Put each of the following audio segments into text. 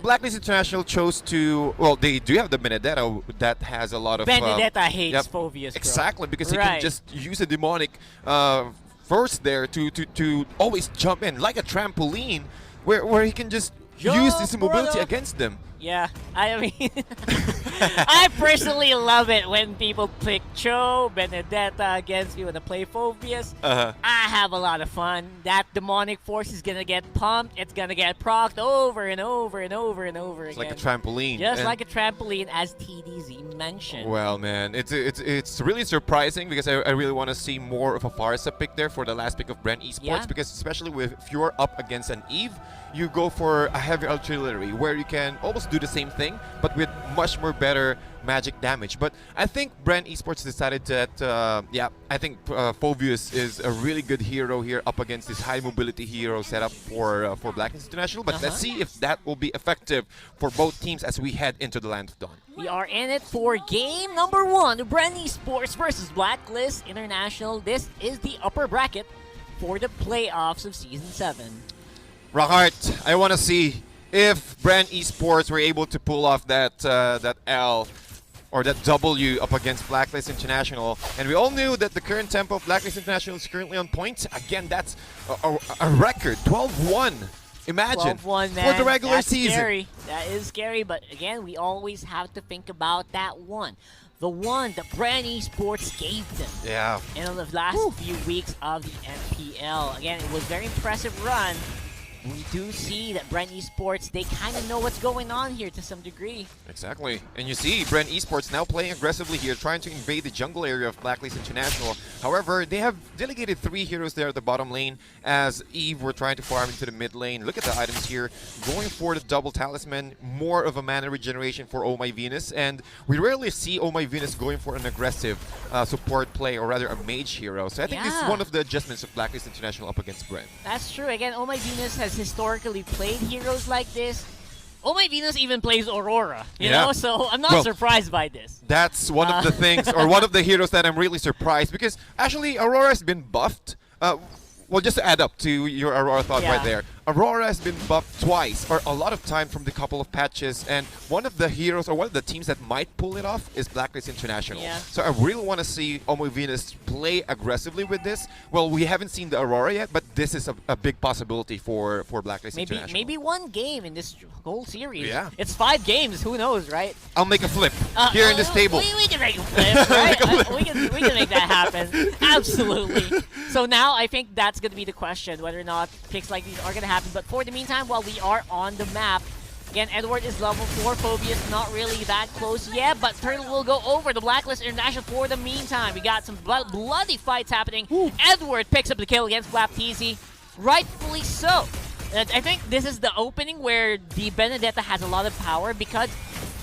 Blacklist International chose to, well, they do have the Benedetta that has a lot of... Benedetta hates yep, Phobius, bro. exactly, because he Right. can just use a demonic first there to always jump in, like a trampoline, where he can just use his mobility brother. against them. Yeah, I mean, I personally love it when people pick Cho, Benedetta against me when I play Phobius. I have a lot of fun. That demonic force is gonna get pumped. It's gonna get procced over and over and over and over It's again. like a trampoline. Just And like a trampoline, as TDZ mentioned. well, man, it's really surprising because I really want to see more of a Farsa pick there for the last pick of Bren Esports, Yeah. because especially if you're up against an Eve, you go for a heavy artillery where you can almost do the same thing but with much more better magic damage. But I think Bren Esports decided that, yeah, I think Phobius is a really good hero here up against this high mobility hero setup for Blacklist International. But let's see if that will be effective for both teams as we head into the Land of Dawn. We are in it for game number 1, Bren Esports versus Blacklist International. This is the upper bracket for the playoffs of Season 7. Rockheart, I want to see if Bren Esports were able to pull off that that L or that W up against Blacklist International. And we all knew that the current tempo of Blacklist International is currently on point. Again, that's a record, 12-1. Imagine, 12-1, man. for the regular That's season. Scary. That is scary, but again, we always have to think about that one. The one that Bren Esports gave them Yeah. in the last few weeks of the MPL. Again, it was a very impressive run. We do see that Bren Esports, they kind of know what's going on here to some degree. Exactly. And you see Bren Esports now playing aggressively here, trying to invade the jungle area of Blacklist International. However, they have delegated 3 heroes there at the bottom lane as Eve were trying to farm into the mid lane. Look at the items here. Going for the double talisman, more of a mana regeneration for Oh My Venus. And we rarely see Oh My Venus going for an aggressive support play, or rather a mage hero. So I think this is one of the adjustments of Blacklist International up against Bren. That's true. Again, Oh My Venus has historically played heroes like this. Oh My Venus even plays Aurora, you know, so I'm not surprised by this. That's one of the things, or one of the heroes that I'm really surprised, because actually Aurora has been buffed. Well, just to add up to your Aurora thought right there, Aurora has been buffed twice, or a lot of time from the couple of patches, and one of the heroes, or one of the teams that might pull it off is Blacklist International. So I really want to see Omo Venus play aggressively with this. Well, we haven't seen the Aurora yet, but this is a big possibility for Blacklist International. Maybe one game in this whole series. Yeah. It's 5 games, who knows, right? I'll make a flip here in this table. We can make a flip, right? we can make that happen. Absolutely. So now I think that's going to be the question, whether or not picks like these are going to happen. But for the meantime, while we are on the map, again, Edward is level 4. Phobius not really that close yet, but Turtle will go over the Blacklist International for the meantime. We got some bloody fights happening. Edward picks up the kill against Baptiste. Rightfully so. I think this is the opening where the Benedetta has a lot of power, because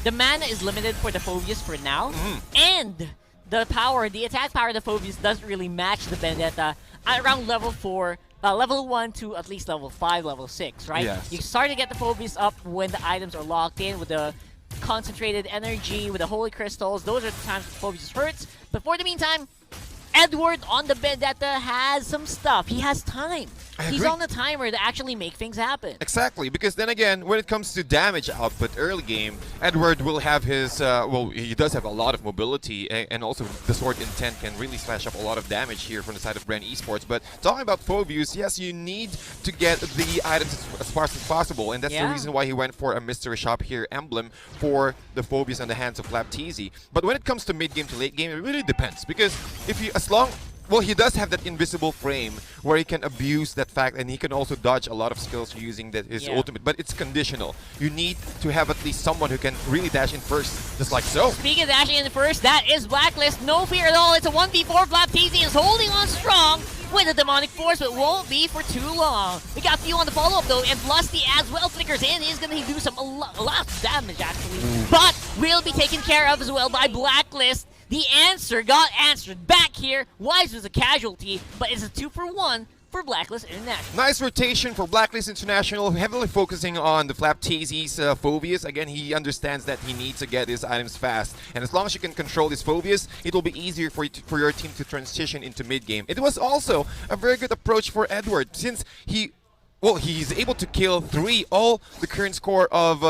the mana is limited for the Phobius for now, and the power, the attack power of the Phobius doesn't really match the Benedetta at around level 4, level 1 to at least level 5, level 6, right? Yes. You start to get the Phobius up when the items are locked in with the concentrated energy, with the holy crystals. Those are the times the Phobius hurts. But for the meantime, Edward on the Benedetta has some stuff. He has time. He's on the timer to actually make things happen. Exactly, because then again, when it comes to damage output early game, Edward will have his, well, he does have a lot of mobility, and also the Sword Intent can really slash up a lot of damage here from the side of Bren Esports. But talking about Phobius, yes, you need to get the items as fast as possible, and that's the reason why he went for a mystery shop here emblem for the Phobius on the hands of Baptiste. But when it comes to mid game to late game, it really depends, because if you, as long, well, he does have that invisible frame where he can abuse that fact, and he can also dodge a lot of skills using his ultimate, but it's conditional. You need to have at least someone who can really dash in first, just like so. Speaking of dashing in first, that is Blacklist. No fear at all. It's a 1v4. Baptiste is holding on strong with a demonic force, but won't be for too long. We got Few on the follow-up though, and Lusty as well flickers in. He's going to do a lot of damage actually, but will be taken care of as well by Blacklist. The answer got answered back here. Wise was a casualty, but it's a 2-for-1 for Blacklist International. Nice rotation for Blacklist International, heavily focusing on the Baptiste's Phobius. Again, he understands that he needs to get his items fast, and as long as you can control this Phobius, it will be easier for your team to transition into mid-game. It was also a very good approach for Edward, since he well, he's able to kill 3, all the current score of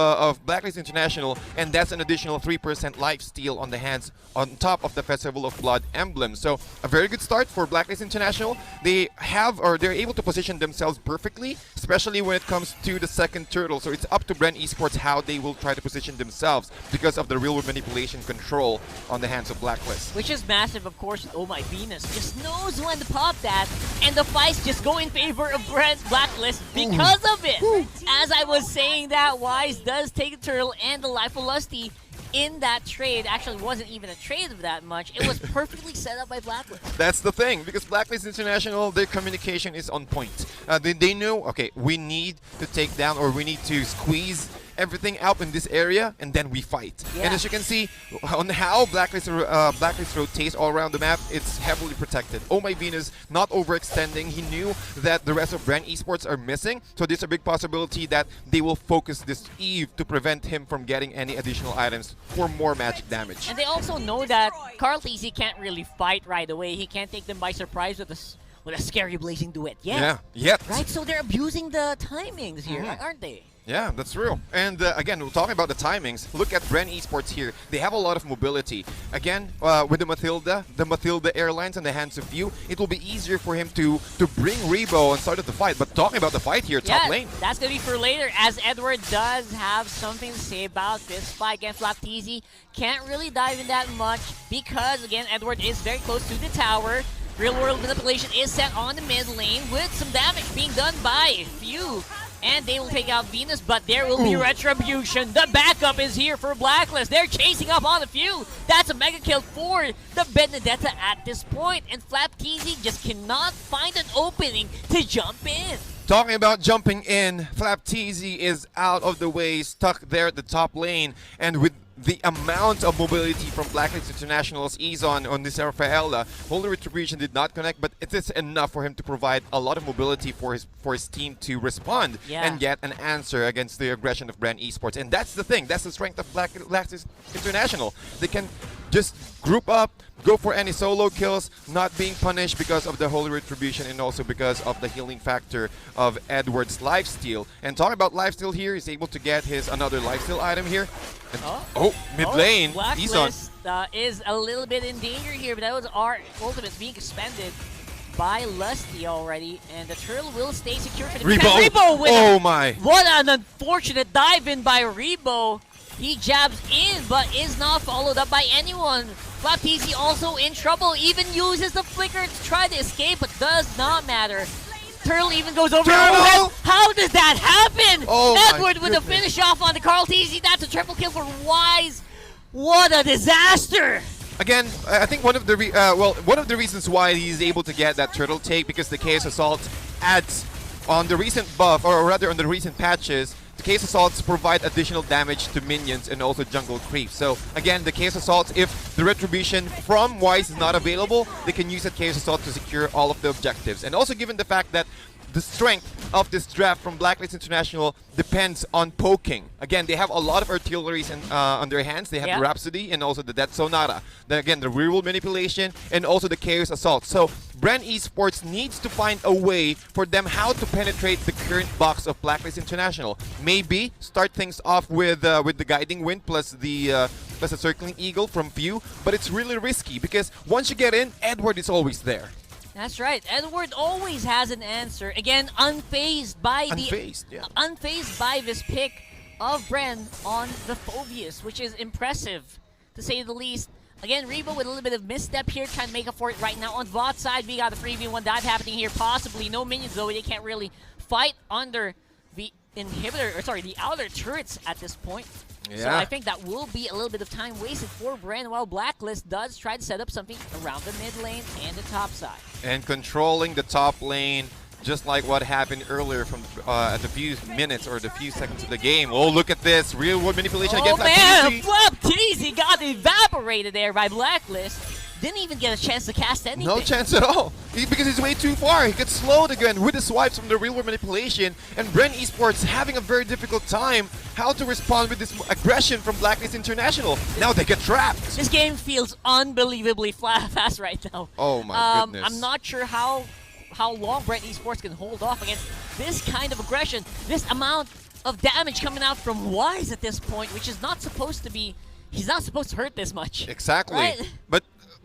Blacklist International, and that's an additional 3% life steal on the hands on top of the Festival of Blood emblem. So a very good start for Blacklist International. They're able to position themselves perfectly, especially when it comes to the second turtle. So it's up to Bren Esports how they will try to position themselves because of the real-world manipulation control on the hands of Blacklist. Which is massive, of course. Oh my Venus just knows when to pop that, and the fights just go in favor of Blacklist because of it. As I was saying that, Wise does take the turtle and the Life of Lusty in that trade. Actually, wasn't even a trade of that much. It was perfectly set up by Blacklist. That's the thing, because Blacklist International, their communication is on point. They know, okay, we need to take down, or we need to squeeze everything out in this area, and then we fight. Yeah. And as you can see on how Blacklist rotates all around the map, it's heavily protected. Oh my Venus not overextending. He knew that the rest of Bren Esports are missing, so there's a big possibility that they will focus this Eve to prevent him from getting any additional items for more magic damage. And they also know that Carl Teasy can't really fight right away. He can't take them by surprise with a scary blazing duet. Yeah, yet. Right, so they're abusing the timings here, aren't they? Yeah, that's true. And again, we're talking about the timings. Look at Bren Esports here. They have a lot of mobility. Again, with the Matilda Airlines in the hands of Few, it will be easier for him to bring Rebo and start the fight. But talking about the fight here, top lane. That's going to be for later, as Edward does have something to say about this fight. Again, Flapteasy can't really dive in that much because, again, Edward is very close to the tower. Real-world manipulation is set on the mid lane with some damage being done by Few. And they will take out Venus, but there will be retribution. The backup is here for Blacklist. They're chasing up on a Few. That's a mega kill for the Benedetta at this point. And Flapteasy just cannot find an opening to jump in. Talking about jumping in, Flapteasy is out of the way, stuck there at the top lane. And with the amount of mobility from Blacklist International's Ezon on this Rafaela, Holy Retribution did not connect, but it is enough for him to provide a lot of mobility for his team to respond and get an answer against the aggression of Bren Esports. And that's the thing, that's the strength of Blacklist International. They can just group up, go for any solo kills, not being punished because of the Holy Retribution and also because of the healing factor of Edward's lifesteal. And talking about lifesteal here, he's able to get his another lifesteal item here. And mid lane, Blacklist is a little bit in danger here, but those are ultimates being expended by Lusty already, and the turtle will stay secure for the Rebo with what an unfortunate dive in by Rebo. He jabs in, but is not followed up by anyone. Flapteasy also in trouble, even uses the flicker to try to escape, but does not matter. Turtle even goes over. How does that happen? Edward with a finish off on the Carl Teasy. That's a triple kill for Wise. What a disaster! Again, I think one of the reasons why he's able to get that turtle take, because the Chaos Assault adds on the recent buff, or rather on the recent patches, the Chaos Assaults provide additional damage to minions and also jungle creep. So again, the Chaos Assaults, if the Retribution from Wise is not available, they can use that Chaos Assault to secure all of the objectives. And also given the fact that the strength of this draft from Blacklist International depends on poking. Again, they have a lot of artilleries on their hands. They have the Rhapsody and also the Death Sonata. Then again, the real-world manipulation and also the Chaos Assault. So Bren Esports needs to find a way for them how to penetrate the current box of Blacklist International. Maybe start things off with the Guiding Wind plus the Circling Eagle from Few, but it's really risky because once you get in, Edward is always there. That's right. Edward always has an answer. Again, unfazed by this pick of Bren on the Phobius, which is impressive to say the least. Again, Rebo with a little bit of misstep here, trying to make up for it right now. On VOD's side, we got a 3v1 dive happening here. Possibly no minions though. They can't really fight under the inhibitor, or sorry, the outer turrets at this point. So I think that will be a little bit of time wasted for Bren, while Blacklist does try to set up something around the mid lane and the top side. And controlling the top lane, just like what happened earlier from at the few minutes or the few seconds of the game. Oh, look at this. Real-world manipulation against Flapteasy. Flapteasy got evaporated there by Blacklist. Didn't even get a chance to cast anything. No chance at all. Because he's way too far. He gets slowed again with the swipes from the real-world manipulation. And Bren Esports having a very difficult time how to respond with this aggression from Blacklist International. Now they get trapped. This game feels unbelievably fast right now. Oh my goodness. I'm not sure how how long Bren Esports can hold off against this kind of aggression, this amount of damage coming out from Wise at this point, which is not supposed to be. He's not supposed to hurt this much. Exactly. Right?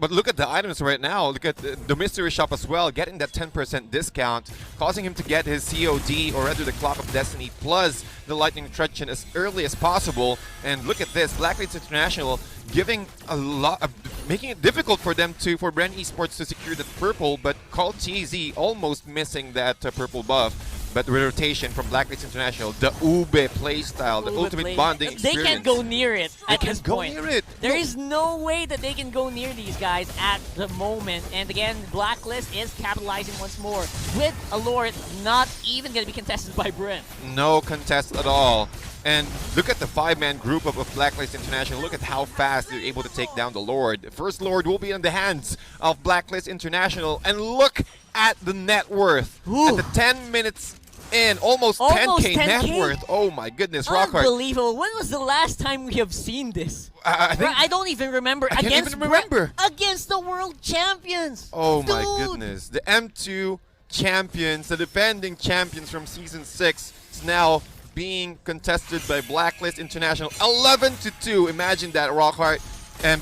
But look at the items right now. Look at the mystery shop as well, getting that 10% discount, causing him to get his COD or rather the Clock of Destiny plus the Lightning Truncheon as early as possible. And look at this, Blacklist International giving a lot, making it difficult for them for Bren Esports to secure the purple, but Call TZ almost missing that purple buff. But the rotation from Blacklist International, the Ube playstyle, the ultimate bonding experience. They can't go near it at this point. They can't go near it. There is no way that they can go near these guys at the moment. And again, Blacklist is capitalizing once more with a Lord not even going to be contested by Bren. No contest at all. And look at the 5-man group of Blacklist International. Look at how fast they're able to take down the Lord. The first Lord will be in the hands of Blacklist International. And look at the net worth. At the 10 minutes in, almost 10K net worth. Oh my goodness, Rockhart. Unbelievable. When was the last time we have seen this? I don't even remember. I can't even remember. Against the world champions. Oh my goodness. The M2 champions, the defending champions from Season 6 is now being contested by Blacklist International 11-2. Imagine that, Rockhart.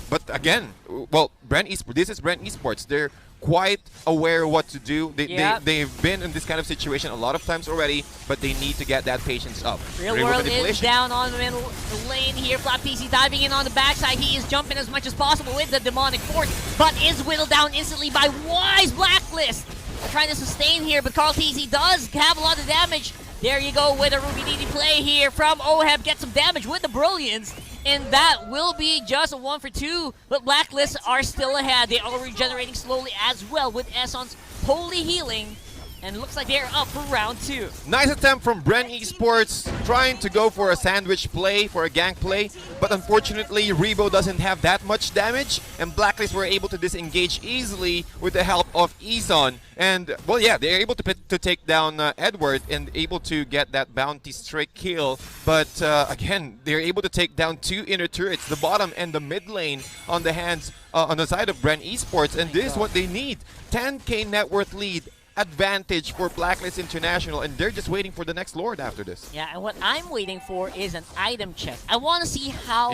But again, well, Bren Esport. This is Bren Esports. They're quite aware of what to do. They've been in this kind of situation a lot of times already, but they need to get that patience up. Real World is down on the middle lane here. Flap PC diving in on the backside. He is jumping as much as possible with the Demonic Force, but is whittled down instantly by Wise. Blacklist trying to sustain here, but Carl TZ does have a lot of damage. There you go with a Ruby DD play here from Oheb. Get some damage with the Brilliance. And that will be just a 1 for 2. But Blacklist are still ahead. They are regenerating slowly as well with Esson's Holy Healing. And it looks like they're up for round 2. Nice attempt from Bren Esports, trying to go for a sandwich play, for a gank play. But unfortunately, Rebo doesn't have that much damage. And Blacklist were able to disengage easily with the help of Ezon. And, well, yeah, they're able to take down Edward and able to get that bounty straight kill. But, again, they're able to take down 2 inner turrets, the bottom and the mid lane on the hands, on the side of Bren Esports. And this is what they need. 10K net worth lead. Advantage for Blacklist International, and they're just waiting for the next Lord after this. Yeah, and what I'm waiting for is an item check. I want to see how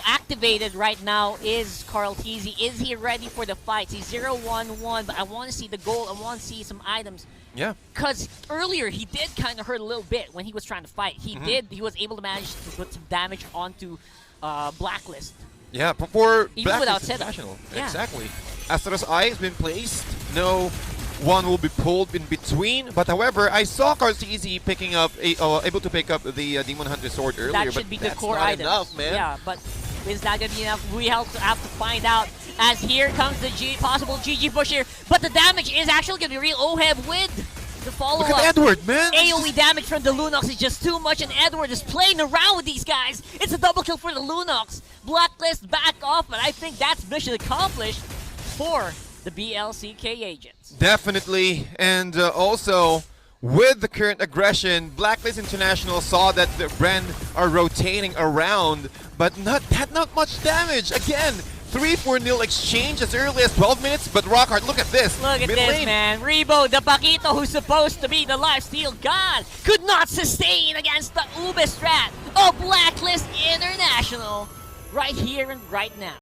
activated right now is Carl TZ. Is he ready for the fight? He's 0-1-1, but I want to see the goal. I want to see some items. Yeah. Because earlier he did kind of hurt a little bit when he was trying to fight. He was able to manage to put some damage onto Blacklist. Yeah, before even without International. Yeah. Exactly. Astra's Eye has been placed. No one will be pulled in between, but however, I saw Carl TZ picking up, able to pick up the Demon Hunter sword earlier. That should be the core item. Enough, man. Yeah, but is that gonna be enough? We have to find out. As here comes the possible GG push here, but the damage is actually gonna be real. Oheb with the follow-up. Look at Edward, man. AoE damage from the Lunox is just too much, and Edward is playing around with these guys. It's a double kill for the Lunox. Blacklist back off, but I think that's mission accomplished for the BLCK agents. Definitely, and also with the current aggression, Blacklist International saw that the Bren are rotating around, but not much damage. Again, 3-4-0 exchange as early as 12 minutes, but Rockhart, look at this. Look at this, man. Rebo, the Paquito who's supposed to be the lifesteal god, could not sustain against the Ube strat of Blacklist International right here and right now.